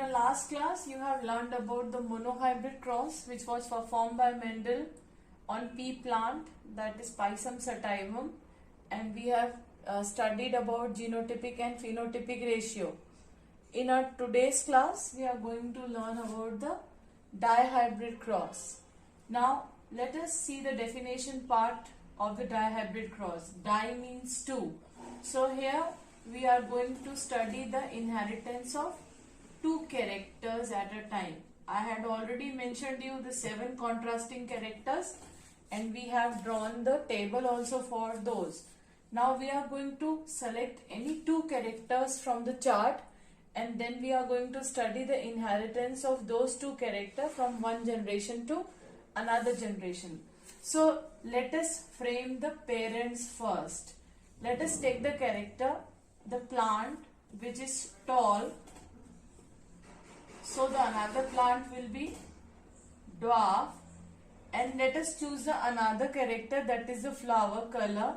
the last class you have learned about the monohybrid cross which was performed by Mendel on pea plant, that is Pisum sativum, and we have studied about genotypic and phenotypic ratio. In our today's class we are going to learn about the dihybrid cross. Now let us see the definition part of the dihybrid cross. Di means two. So here we are going to study the inheritance of two characters at a time. I had already mentioned you the 7 contrasting characters and we have drawn the table also for those. Now we are going to select any 2 characters from the chart and then we are going to study the inheritance of those 2 characters from one generation to another generation. So let us frame the parents first. Let us take the character, the plant which is tall. So the another plant will be dwarf, and let us choose the another character, that is the flower color.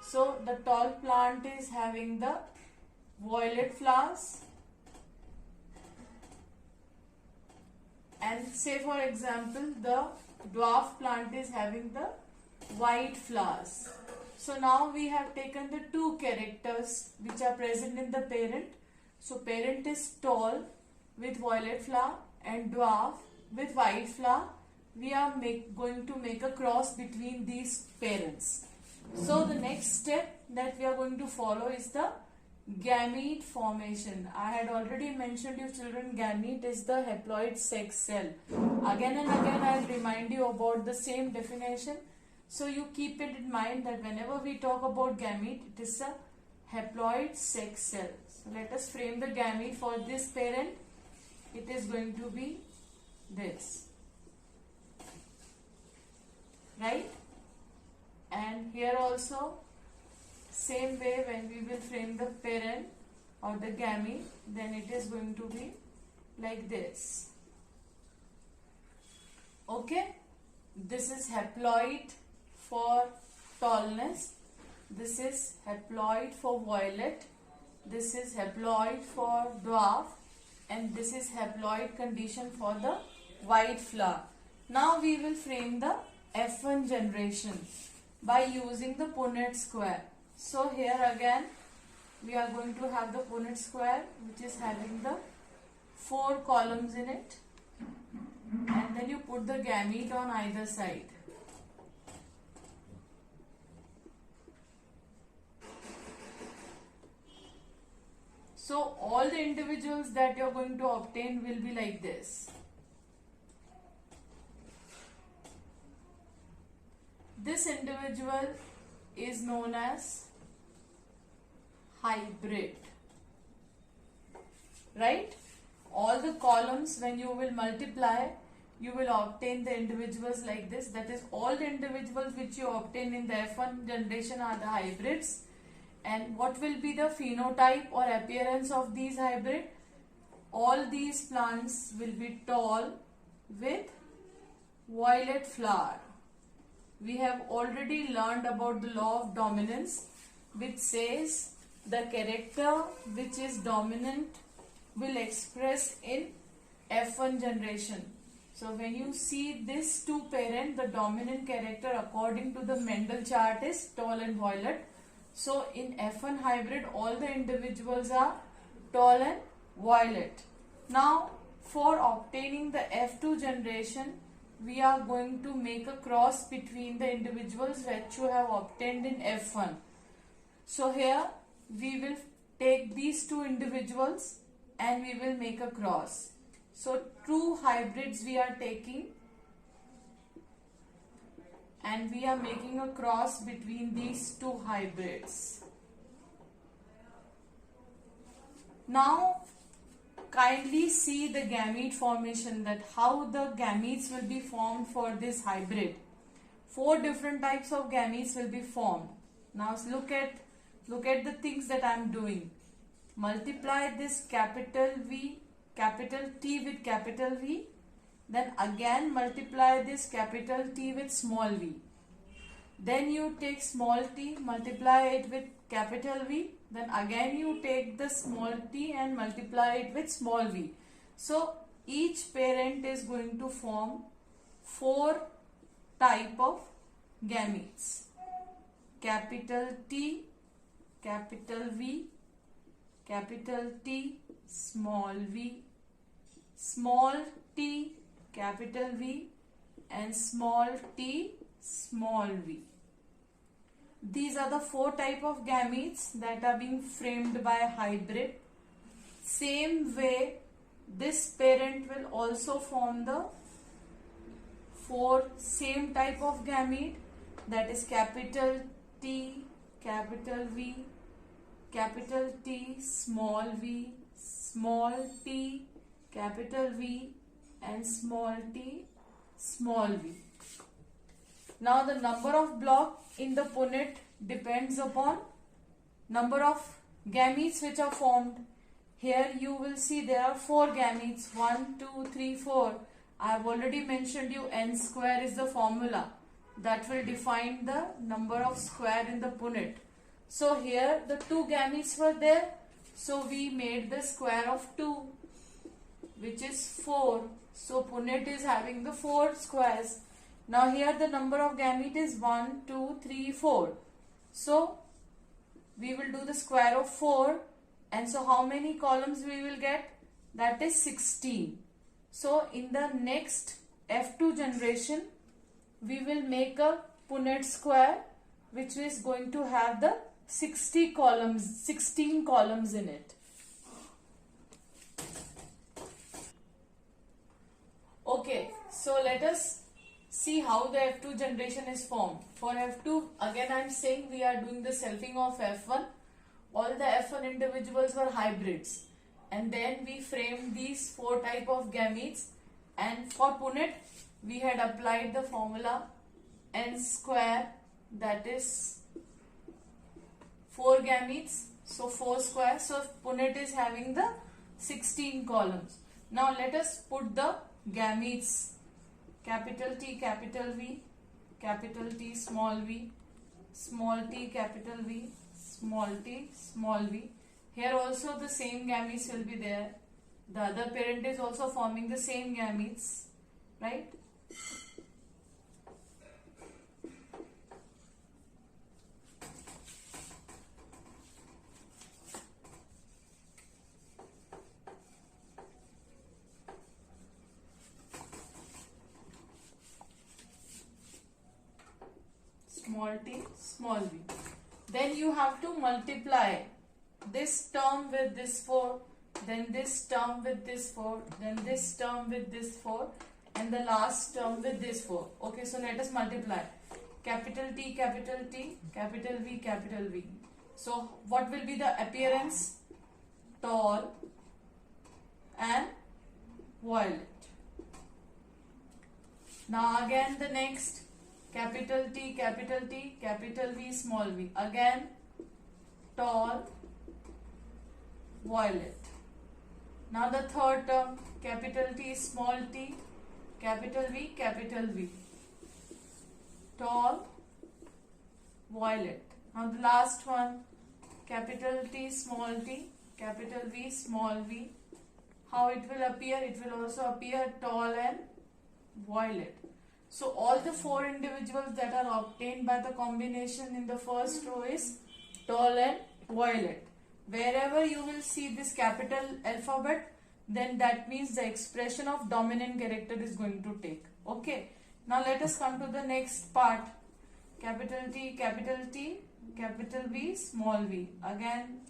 So the tall plant is having the violet flowers, and say for example the dwarf plant is having the white flowers. So now we have taken the 2 characters which are present in the parent. So parent is tall with violet flower and dwarf with white flower. We are going to make a cross between these parents. So the next step that we are going to follow is the gamete formation. I had already mentioned you children, gamete is the haploid sex cell. Again and again I will remind you about the same definition. So you keep it in mind that whenever we talk about gamete, it is a haploid sex cell. So let us frame the gamete for this parent. It is going to be this, right? And here also same way, when we will frame the parent or the gamete, then it is going to be like this. Okay, this is haploid for tallness, this is haploid for violet, this is haploid for dwarf, and this is haploid condition for the white flower. Now we will frame the F1 generation by using the Punnett square. So here again we are going to have the Punnett square which is having the 4 columns in it, and then you put the gamete on either side. So all the individuals that you are going to obtain will be like this. This individual is known as hybrid, right? All the columns, when you will multiply, you will obtain the individuals like this. That is, all the individuals which you obtain in the F1 generation are the hybrids. And what will be the phenotype or appearance of these hybrid? All these plants will be tall with violet flower. We have already learned about the law of dominance, which says the character which is dominant will express in F1 generation. So when you see this 2 parent, the dominant character according to the Mendel chart is tall and violet. So in F1 hybrid, all the individuals are tall and violet. Now for obtaining the F2 generation, we are going to make a cross between the individuals which you have obtained in F1. So here we will take these 2 individuals and we will make a cross. So 2 hybrids we are taking and we are making a cross between these 2 hybrids. Now kindly see the gamete formation, that how the gametes will be formed for this hybrid. 4 different types of gametes will be formed. Now look at the things that I am doing. Multiply this capital V, capital T with capital V. Then again multiply this capital T with small v. Then you take small t, multiply it with capital V. Then again you take the small t and multiply it with small v. So each parent is going to form 4 type of gametes. Capital T, capital V, capital T, small v, small t, capital V, and small t, small v. These are the 4 type of gametes that are being framed by a hybrid. Same way, this parent will also form the 4 same type of gamete, that is capital T, capital V, capital T, small v, small t, capital V, and small t, small v. Now the number of block in the punnet depends upon number of gametes which are formed. Here you will see there are 4 gametes, 1, 2, 3, 4. I have already mentioned you n square is the formula that will define the number of square in the punnet. So here the 2 gametes were there, so we made the square of 2, which is 4. So punnet is having the 4 squares. Now here the number of gamete is 1, 2, 3, 4. So we will do the square of 4, and so how many columns we will get? That is 16. So in the next F2 generation, we will make a punnet square which is going to have the 16 columns in it. Okay, so let us see how the F2 generation is formed. For F2, again I am saying we are doing the selfing of F1. All the F1 individuals were hybrids, and then we framed these 4 type of gametes, and for punnet we had applied the formula n square, that is 4 gametes, so 4 square. So punnet is having the 16 columns. Now let us put the gametes. Capital T, capital V, capital T, small v, small t, capital V, small t, small v. Here also the same gametes will be there. The other parent is also forming the same gametes, right? Small t, small v. Then you have to multiply this term with this 4, then this term with this 4, then this term with this 4, and the last term with this 4. Okay, so let us multiply. Capital T, capital T, capital V, capital V. So what will be the appearance? Tall and violet. Now again the next. Capital T, capital T, capital V, small v. Again, tall, violet. Now the third term, capital T, small t, capital V, capital V. Tall, violet. Now the last one, capital T, small t, capital V, small v. How it will appear? It will also appear tall and violet. So all the 4 individuals that are obtained by the combination in the first row is tall and violet. Wherever you will see this capital alphabet, then that means the expression of dominant character is going to take. Okay. Now let us come to the next part. Capital T, capital T, capital V, small v. Again,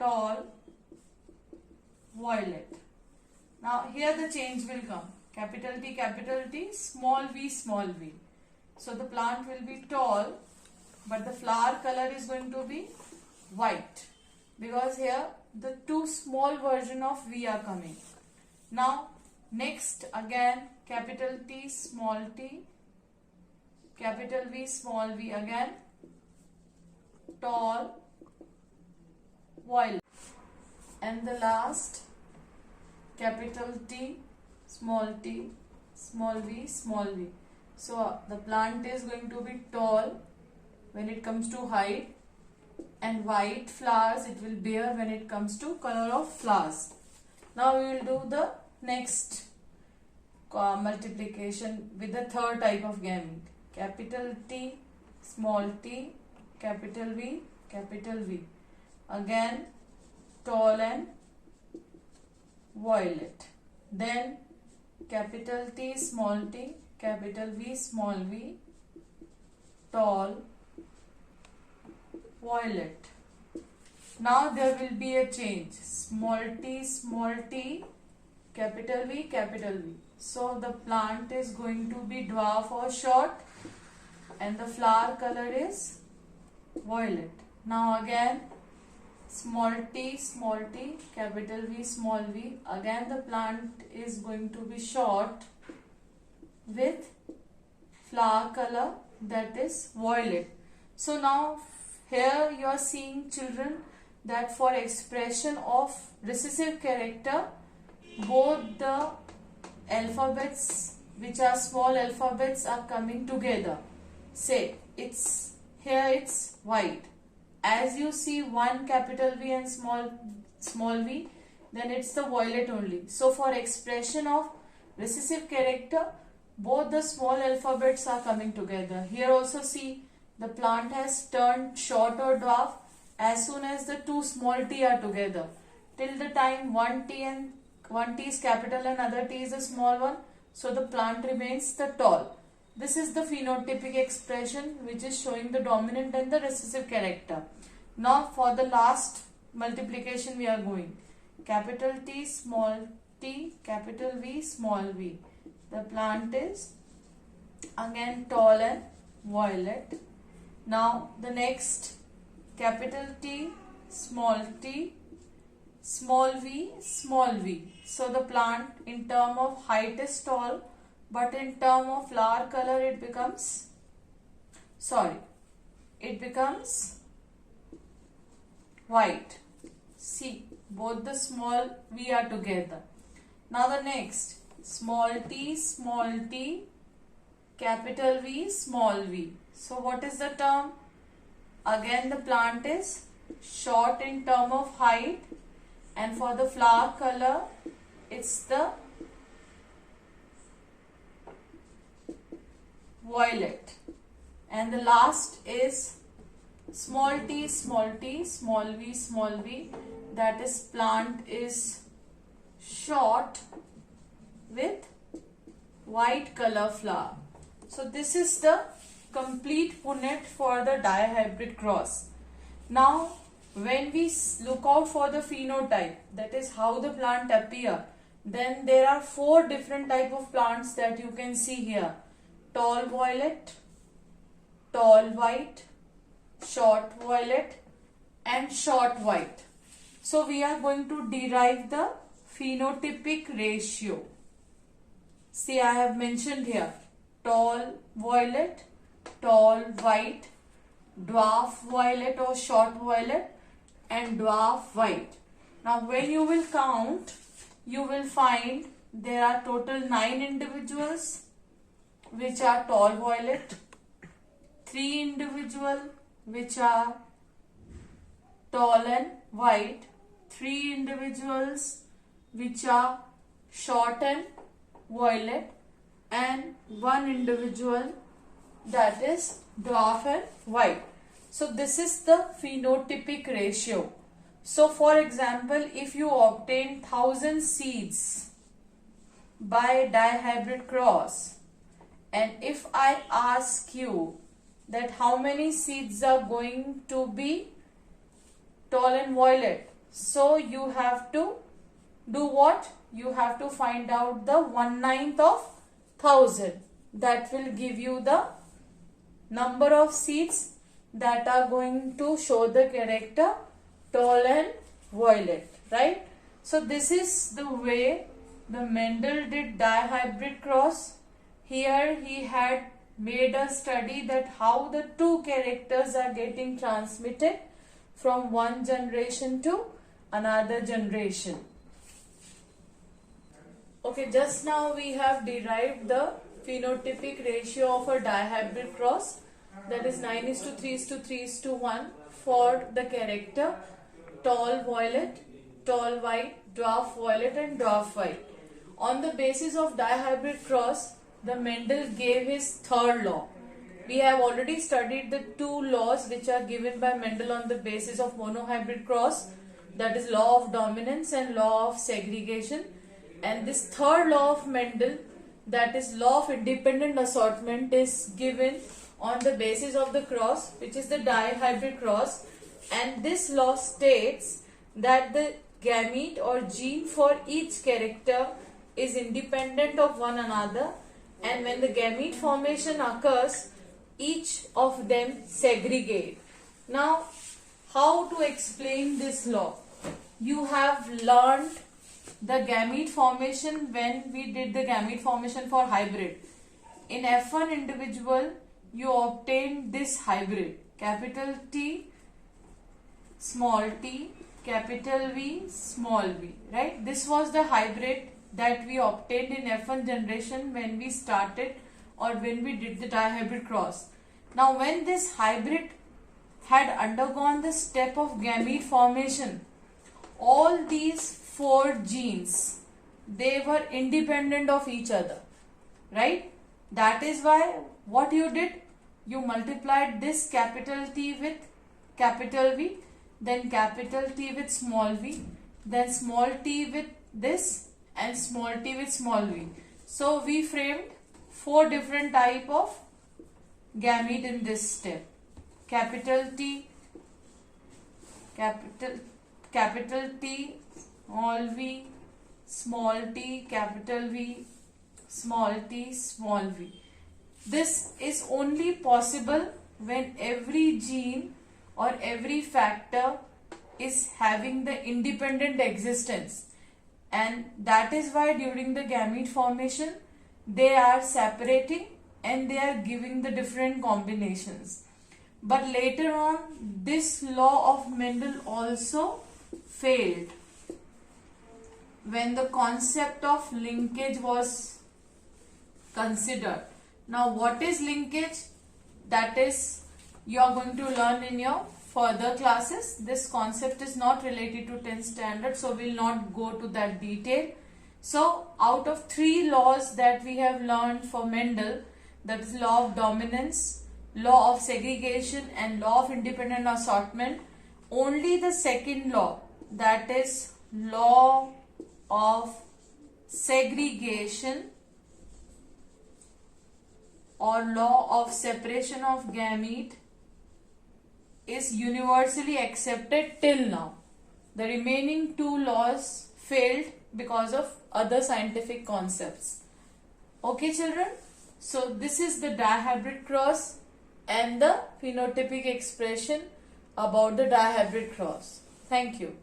tall, violet. Now here the change will come. Capital T, small v, small v. So the plant will be tall, but the flower color is going to be white, because here the 2 small version of V are coming. Now next again, capital T, small t, capital V, small v. Again, tall, violet. And the last, capital T, small t, small v, small v. So the plant is going to be tall when it comes to height, and white flowers it will bear when it comes to color of flowers. Now we will do the next multiplication with the third type of gamete. Capital T, small t, capital V, capital V. Again tall and violet. Then capital T, small t, capital V, small v, tall, violet. Now there will be a change. Small t, capital V, capital V. So the plant is going to be dwarf or short and the flower color is violet. Now again small t, capital V, small v. Again the plant is going to be short with flower color that is violet. So now here you are seeing, children, that for expression of recessive character, both the alphabets which are small alphabets are coming together. Say it's white. As you see one capital V and small v, then it's the violet only. So for expression of recessive character, both the small alphabets are coming together. Here also see the plant has turned short or dwarf as soon as the two small t are together. Till the time one t is capital and other t is a small one, so the plant remains the tall. This is the phenotypic expression which is showing the dominant and the recessive character. Now for the last multiplication we are going. Capital T, small t, capital V, small v. The plant is again tall and violet. Now the next, capital T, small v, small v. So the plant in term of height is tall, but in term of flower color it becomes white. See, both the small v are together. Now the next, small t, capital V, small v. So what is the term? Again the plant is short in term of height, and for the flower color it's the violet. And the last is small t, small v, small v. That is plant is short with white color flower. So this is the complete Punnett for the dihybrid cross. Now when we look out for the phenotype, that is how the plant appear, then there are 4 different type of plants that you can see here. Tall violet, tall white, short violet and short white. So we are going to derive the phenotypic ratio. See, I have mentioned here tall violet, tall white, dwarf violet or short violet and dwarf white. Now when you will count, you will find there are total 9 individuals which are tall violet, 3 individuals which are tall and white, 3 individuals which are short and violet, and 1 individual that is dwarf and white. So this is the phenotypic ratio. So for example, if you obtain 1000 seeds by dihybrid cross, and if I ask you that how many seeds are going to be tall and violet, so you have to do what? You have to find out the 1/9 of 1000. That will give you the number of seeds that are going to show the character tall and violet, right? So this is the way the Mendel did dihybrid cross. Here he had made a study that how the 2 characters are getting transmitted from one generation to another generation. Okay, just now we have derived the phenotypic ratio of a dihybrid cross, that is 9:3:3:1 for the character tall violet, tall white, dwarf violet and dwarf white. On the basis of dihybrid cross, the Mendel gave his third law. We have already studied the two laws which are given by Mendel on the basis of monohybrid cross, that is law of dominance and law of segregation. And this third law of Mendel, that is law of independent assortment, is given on the basis of the cross, which is the dihybrid cross. And this law states that the gamete or gene for each character is independent of one another, and when the gamete formation occurs, each of them segregate. Now, how to explain this law? You have learned the gamete formation when we did the gamete formation for hybrid. In F1 individual, you obtain this hybrid, capital T, small t, capital V, small v, right? This was the hybrid that we obtained in F1 generation when we started or when we did the dihybrid cross. Now, when this hybrid had undergone the step of gamete formation, all these four genes, they were independent of each other, right? That is why what you did, you multiplied this capital T with capital V, then capital T with small v, then small t with this, and small t with small v. So we framed four different type of gamete in this step. Capital T, capital T, small v, small t, capital V, small t, small v. This is only possible when every gene or every factor is having the independent existence, and that is why during the gamete formation they are separating and they are giving the different combinations. But later on this law of Mendel also failed when the concept of linkage was considered. Now, what is linkage? That is, you are going to learn in your further classes. This concept is not related to 10th standard, so we will not go to that detail. So, out of three laws that we have learned for Mendel, that is law of dominance, law of segregation and law of independent assortment, only the second law, that is law of segregation or law of separation of gamete, is universally accepted till now. The remaining two laws failed because of other scientific concepts. Okay children, so this is the dihybrid cross and the phenotypic expression about the dihybrid cross. Thank you.